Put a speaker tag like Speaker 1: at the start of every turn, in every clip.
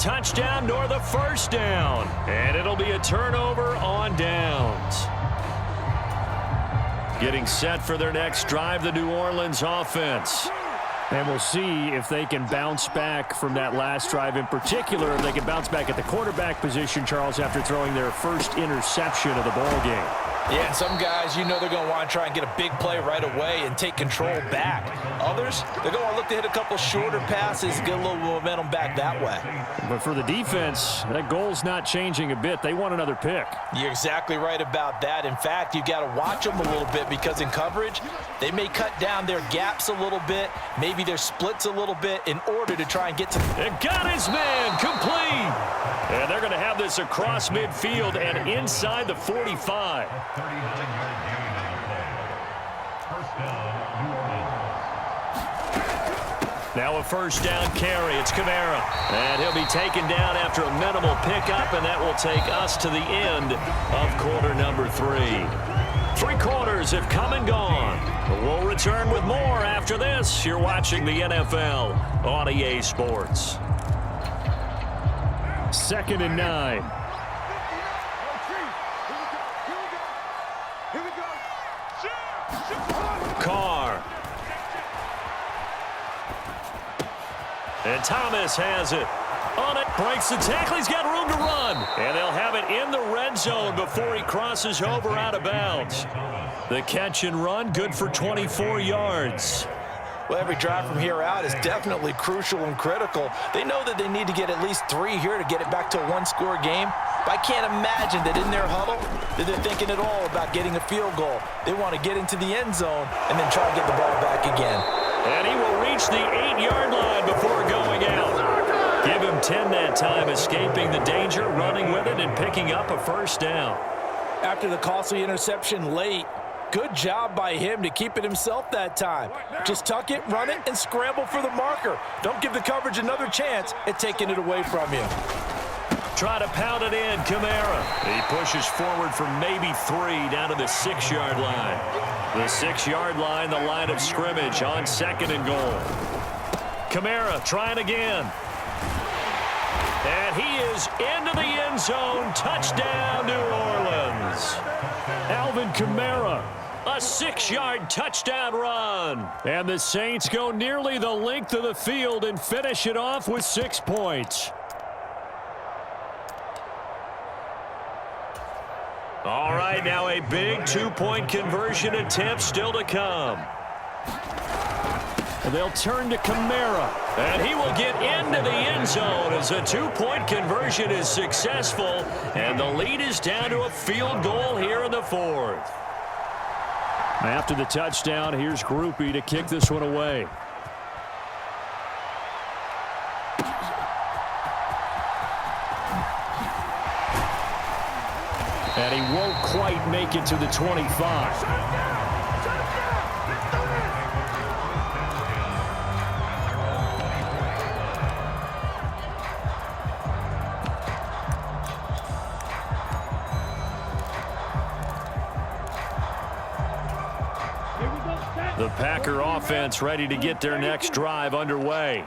Speaker 1: touchdown nor the first down. And it'll be a turnover on downs. Getting set for their next drive, the New Orleans offense. And we'll see if they can bounce back from that last drive in particular. If they can bounce back at the quarterback position, Charles, after throwing their first interception of the ball game.
Speaker 2: Yeah, and some guys, you know they're going to want to try and get a big play right away and take control back. Others, they're going to look to hit a couple shorter passes, get a little momentum back that way.
Speaker 1: But for the defense, that goal's not changing a bit. They want another pick.
Speaker 2: You're exactly right about that. In fact, you got to watch them a little bit because in coverage, they may cut down their gaps a little bit, maybe their splits a little bit in order to try and get to...
Speaker 1: And got his man complete. And they're going to have this across midfield and inside the 45. Now a first down carry. It's Kamara. And he'll be taken down after a minimal pickup, and that will take us to the end of quarter number 3. 3 quarters have come and gone. We'll return with more after this. You're watching the NFL on EA Sports. 2nd and 9. Carr. And Thomas has it. On it, breaks the tackle. He's got room to run. And they'll have it in the red zone before he crosses over out of bounds. The catch and run, good for 24 yards.
Speaker 2: Well, every drive from here out is definitely crucial and critical. They know that they need to get at least 3 here to get it back to a one-score game. But I can't imagine that in their huddle that they're thinking at all about getting a field goal. They want to get into the end zone and then try to get the ball back again.
Speaker 1: And he will reach the 8-yard line before going out. Give him 10 that time, escaping the danger, running with it, and picking up a first down.
Speaker 2: After the costly interception late, good job by him to keep it himself that time. Just tuck it, run it, and scramble for the marker. Don't give the coverage another chance at taking it away from you.
Speaker 1: Try to pound it in, Kamara. He pushes forward for maybe 3 down to the 6-yard line. The 6-yard line, the line of scrimmage on 2nd and goal. Kamara trying again. And he is into the end zone. Touchdown, New Orleans. Alvin Kamara, a 6-yard touchdown run. And the Saints go nearly the length of the field and finish it off with 6 points. All right, now a big 2-point conversion attempt still to come. And they'll turn to Kamara. And he will get into the end zone as a 2-point conversion is successful. And the lead is down to a field goal here in the 4th. After the touchdown, here's Groupie to kick this one away. And he won't quite make it to the 25. The Packer offense ready to get their next drive underway.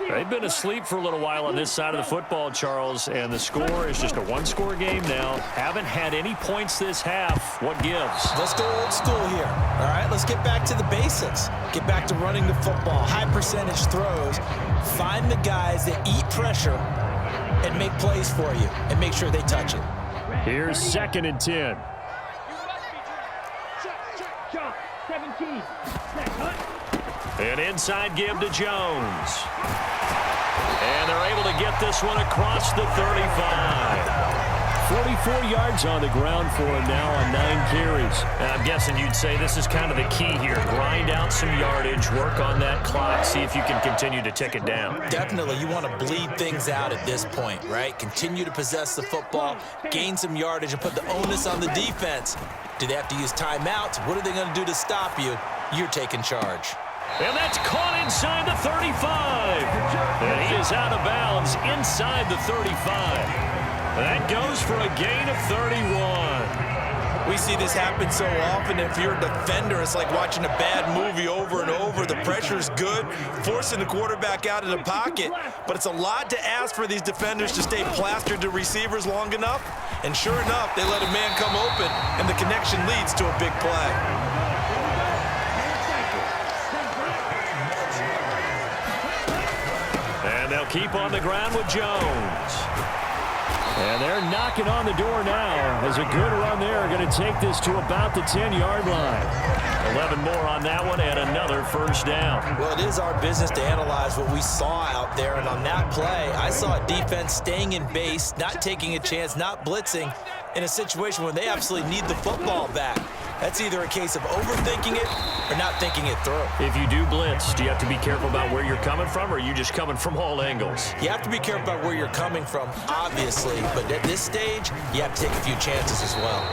Speaker 1: They've been asleep for a little while on this side of the football, Charles, and the score is just a 1-score game now. Haven't had any points this half. What gives?
Speaker 2: Let's go old school here. All right, let's get back to the basics. Get back to running the football, high percentage throws. Find the guys that eat pressure and make plays for you and make sure they touch it.
Speaker 1: Here's 2nd and 10.
Speaker 3: 17.
Speaker 1: An inside give to Jones. And they're able to get this one across the 35. 44 yards on the ground for him now on 9 carries. And I'm guessing you'd say this is kind of the key here. Grind out some yardage, work on that clock, see if you can continue to tick it down.
Speaker 2: Definitely, you want to bleed things out at this point, right? Continue to possess the football, gain some yardage, and put the onus on the defense. Do they have to use timeouts? What are they going to do to stop you? You're taking charge.
Speaker 1: And that's caught inside the 35. And he is out of bounds inside the 35. That goes for a gain of 31.
Speaker 2: We see this happen so often. If you're a defender, it's like watching a bad movie over and over. The pressure's good, forcing the quarterback out of the pocket. But it's a lot to ask for these defenders to stay plastered to receivers long enough. And sure enough, they let a man come open, and the connection leads to a big play.
Speaker 1: And they'll keep on the ground with Jones. And they're knocking on the door now as a good run there. Going to take this to about the 10-yard line. 11 more on that one and another first down.
Speaker 2: Well, it is our business to analyze what we saw out there. And on that play, I saw a defense staying in base, not taking a chance, not blitzing in a situation where they absolutely need the football back. That's either a case of overthinking it or not thinking it through.
Speaker 1: If you do blitz, do you have to be careful about where you're coming from, or are you just coming from all angles?
Speaker 2: You have to be careful about where you're coming from, obviously. But at this stage, you have to take a few chances as well.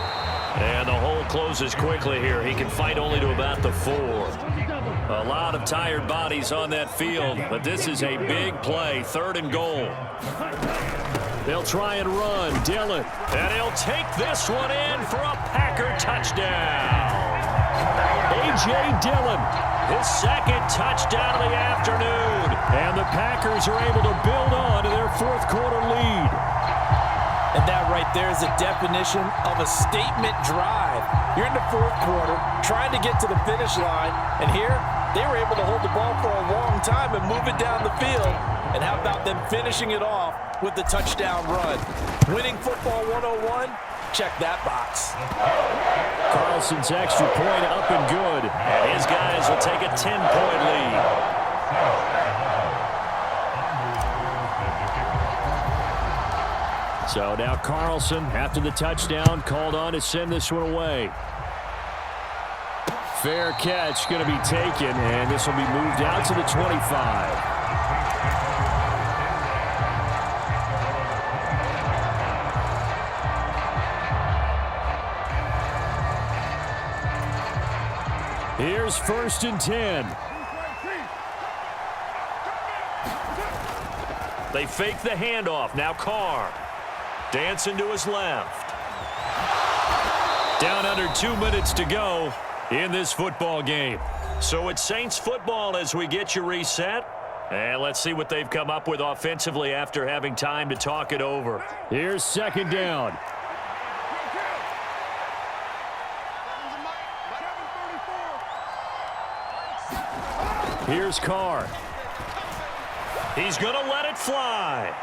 Speaker 1: And the hole closes quickly here. He can fight only to about the 4. A lot of tired bodies on that field, but this is a big play, 3rd and goal. They'll try and run. Dillon. And he'll take this one in for a Packer touchdown. A.J. Dillon, his 2nd touchdown of the afternoon. And the Packers are able to build on to their 4th quarter lead.
Speaker 2: And that right there is the definition of a statement drive. You're in the 4th quarter, trying to get to the finish line, and here they were able to hold the ball for a long time and move it down the field. And how about them finishing it off with the touchdown run? Winning football 101, check that box.
Speaker 1: Carlson's extra point up and good. And his guys will take a 10-point lead. So now Carlson, after the touchdown, called on to send this one away. Fair catch going to be taken, and this will be moved out to the 25. Here's 1st and 10. They fake the handoff. Now Carr. Dancing to his left. Down under 2 minutes to go in this football game. So it's Saints football as we get you reset. And let's see what they've come up with offensively after having time to talk it over. Here's 2nd down. Here's Carr. He's going to let it fly.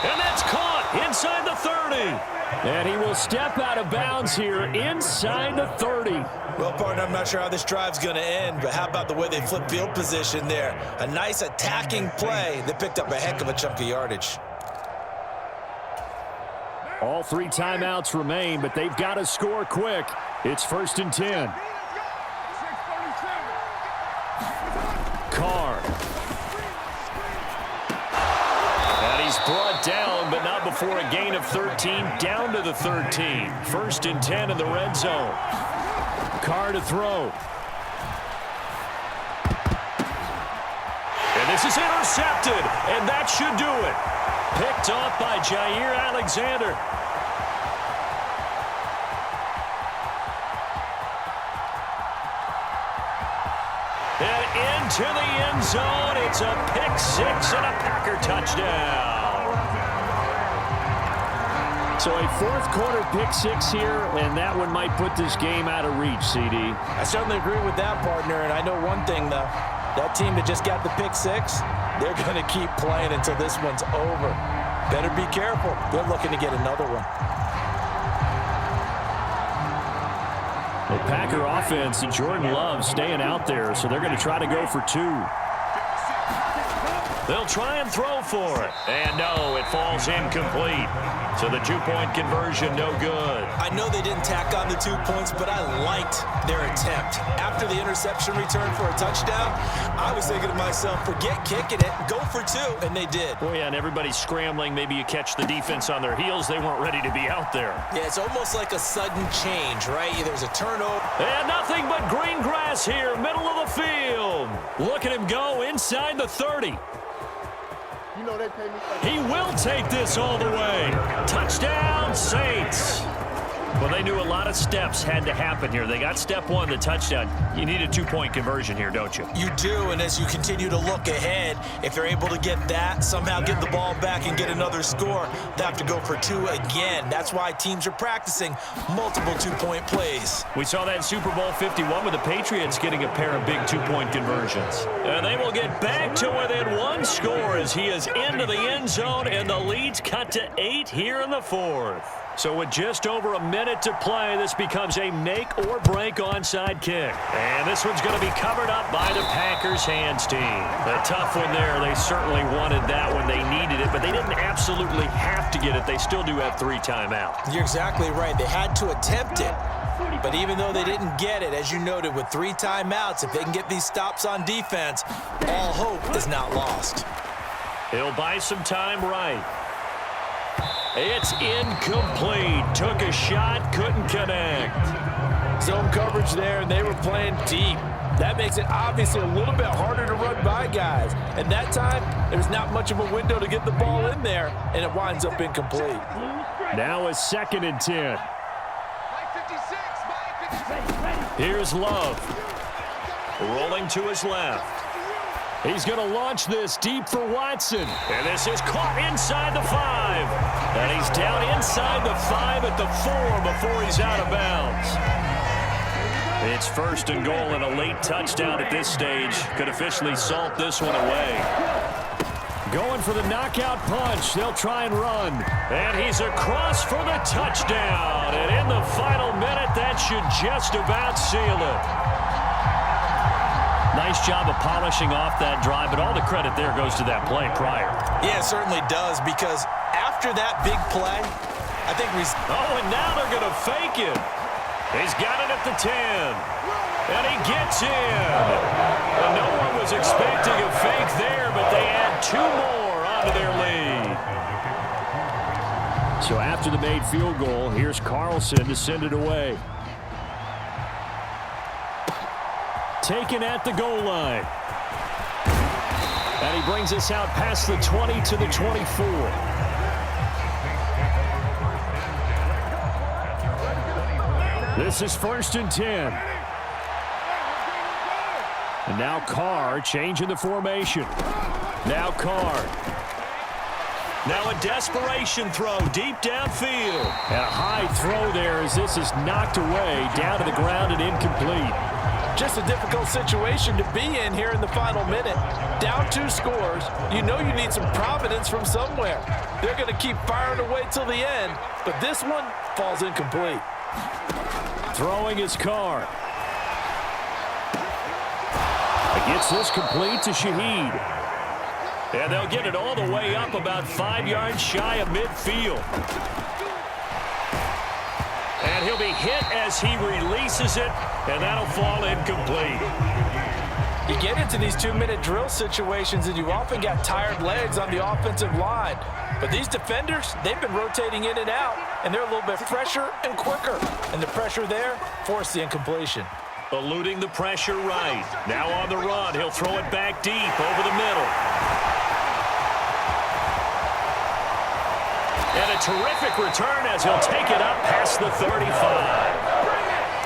Speaker 1: And that's caught inside the 30. And he will step out of bounds here inside the 30.
Speaker 2: Well, partner, I'm not sure how this drive's going to end, but how about the way they flip field position there? A nice attacking play that picked up a heck of a chunk of yardage.
Speaker 1: All 3 timeouts remain, but they've got to score quick. It's 1st and 10. Carr. And he's brought down, but not before a gain of 13, down to the 13. 1st and 10 in the red zone. Carr to throw. And this is intercepted, and that should do it. Picked off by Jair Alexander. And into the end zone, it's a pick-6 and a Packer touchdown. So a 4th quarter pick-6 here, and that one might put this game out of reach, CD.
Speaker 2: I certainly agree with that, partner, and I know one thing, though. That team that just got the pick-6, they're going to keep playing until this one's over. Better be careful. They're looking to get another one.
Speaker 1: The Packer offense and Jordan Love staying out there, so they're going to try to go for 2. They'll try and throw for it. And no, it falls incomplete. So the 2-point conversion, no good.
Speaker 2: I know they didn't tack on the 2 points, but I liked their attempt. After the interception return for a touchdown, I was thinking to myself, forget kicking it, go for 2, and they did.
Speaker 1: Oh, yeah, and everybody's scrambling. Maybe you catch the defense on their heels. They weren't ready to be out there.
Speaker 2: Yeah, it's almost like a sudden change, right? There's a turnover.
Speaker 1: And nothing but green grass here, middle of the field. Look at him go inside the 30. He will take this all the way. Touchdown, Saints. Well, they knew a lot of steps had to happen here. They got step one, the touchdown. You need a two-point conversion here, don't you?
Speaker 2: You do, and as you continue to look ahead, if they're able to get that, somehow get the ball back and get another score, they have to go for two again. That's why teams are practicing multiple two-point plays.
Speaker 1: We saw that in Super Bowl 51 with the Patriots getting a pair of big two-point conversions. And they will get back to within one score as he is into the end zone, and the lead's cut to 8 here in the fourth. So with just over a minute to play, this becomes a make-or-break onside kick. And this one's going to be covered up by the Packers hands team. A tough one there. They certainly wanted that when they needed it, but they didn't absolutely have to get it. They still do have 3 timeouts.
Speaker 2: You're exactly right. They had to attempt it. But even though they didn't get it, as you noted, with 3 timeouts, if they can get these stops on defense, all hope is not lost.
Speaker 1: He'll buy some time right. It's incomplete. Took a shot, couldn't connect.
Speaker 2: Zone coverage there, and they were playing deep. That makes it obviously a little bit harder to run by guys. And that time, there's not much of a window to get the ball in there, and it winds up incomplete.
Speaker 1: Now a 2nd and 10. Here's Love. Rolling to his left. He's going to launch this deep for Watson. And this is caught inside the 5. And he's down inside the 5 at the 4 before he's out of bounds. It's 1st and goal, and a late touchdown at this stage could officially salt this one away. Going for the knockout punch. They'll try and run. And he's across for the touchdown. And in the final minute, that should just about seal it. Nice job of polishing off that drive, but all the credit there goes to that play prior.
Speaker 2: Yeah, it certainly does, because after that big play, I think
Speaker 1: Oh, and now they're going to fake it. He's got it at the 10. And he gets in. And no one was expecting a fake there, but they add 2 more onto their lead. So after the made field goal, here's Carlson to send it away. Taken at the goal line. And he brings us out past the 20 to the 24. This is 1st and 10. And now Carr changing the formation. Now Carr. Now a desperation throw deep downfield. And a high throw there as this is knocked away down to the ground and incomplete.
Speaker 2: just a difficult situation to be in here in the final minute. Down 2 scores. You know you need some providence from somewhere. They're going to keep firing away till the end, but this one falls incomplete.
Speaker 1: Throwing his Carr. Gets this complete to Shaheed. And they'll get it all the way up about 5 yards shy of midfield. And he'll be hit as he releases it, and that'll fall incomplete.
Speaker 2: You get into these 2-minute drill situations, and you often got tired legs on the offensive line. But these defenders, they've been rotating in and out, and they're a little bit fresher and quicker. And the pressure there forced the incompletion.
Speaker 1: Eluding the pressure right. Now on the run. He'll throw it back deep over the middle. And a terrific return as he'll take it up past the 35.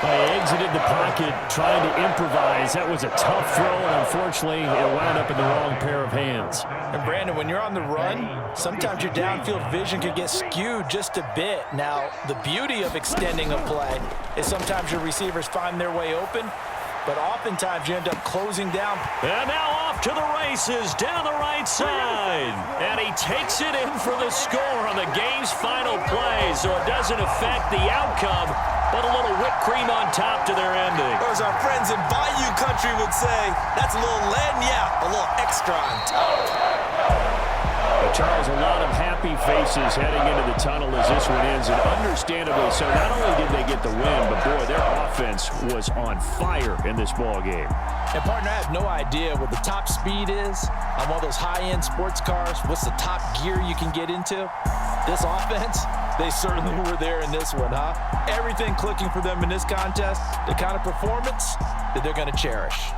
Speaker 1: They exited the pocket trying to improvise. That was a tough throw, and unfortunately, it wound up in the wrong pair of hands.
Speaker 2: And Brandon, when you're on the run, sometimes your downfield vision can get skewed just a bit. Now, the beauty of extending a play is sometimes your receivers find their way open, but oftentimes you end up closing down.
Speaker 1: And now off to the races down the right side. And he takes it in for the score on the game's final play, so it doesn't affect the outcome, but a little whipped cream on top to their ending.
Speaker 2: Or as our friends in Bayou Country would say, that's a little lagniappe, a little extra on top.
Speaker 1: Charles, a lot of happy faces heading into the tunnel as this one ends, and understandably so. Not only did they get the win, but boy, their offense was on fire in this ball game.
Speaker 2: And partner, I have no idea what the top speed is on one of those high-end sports cars. What's the top gear you can get into? This offense, they certainly were there in this one, huh? Everything clicking for them in this contest, the kind of performance that they're going to cherish.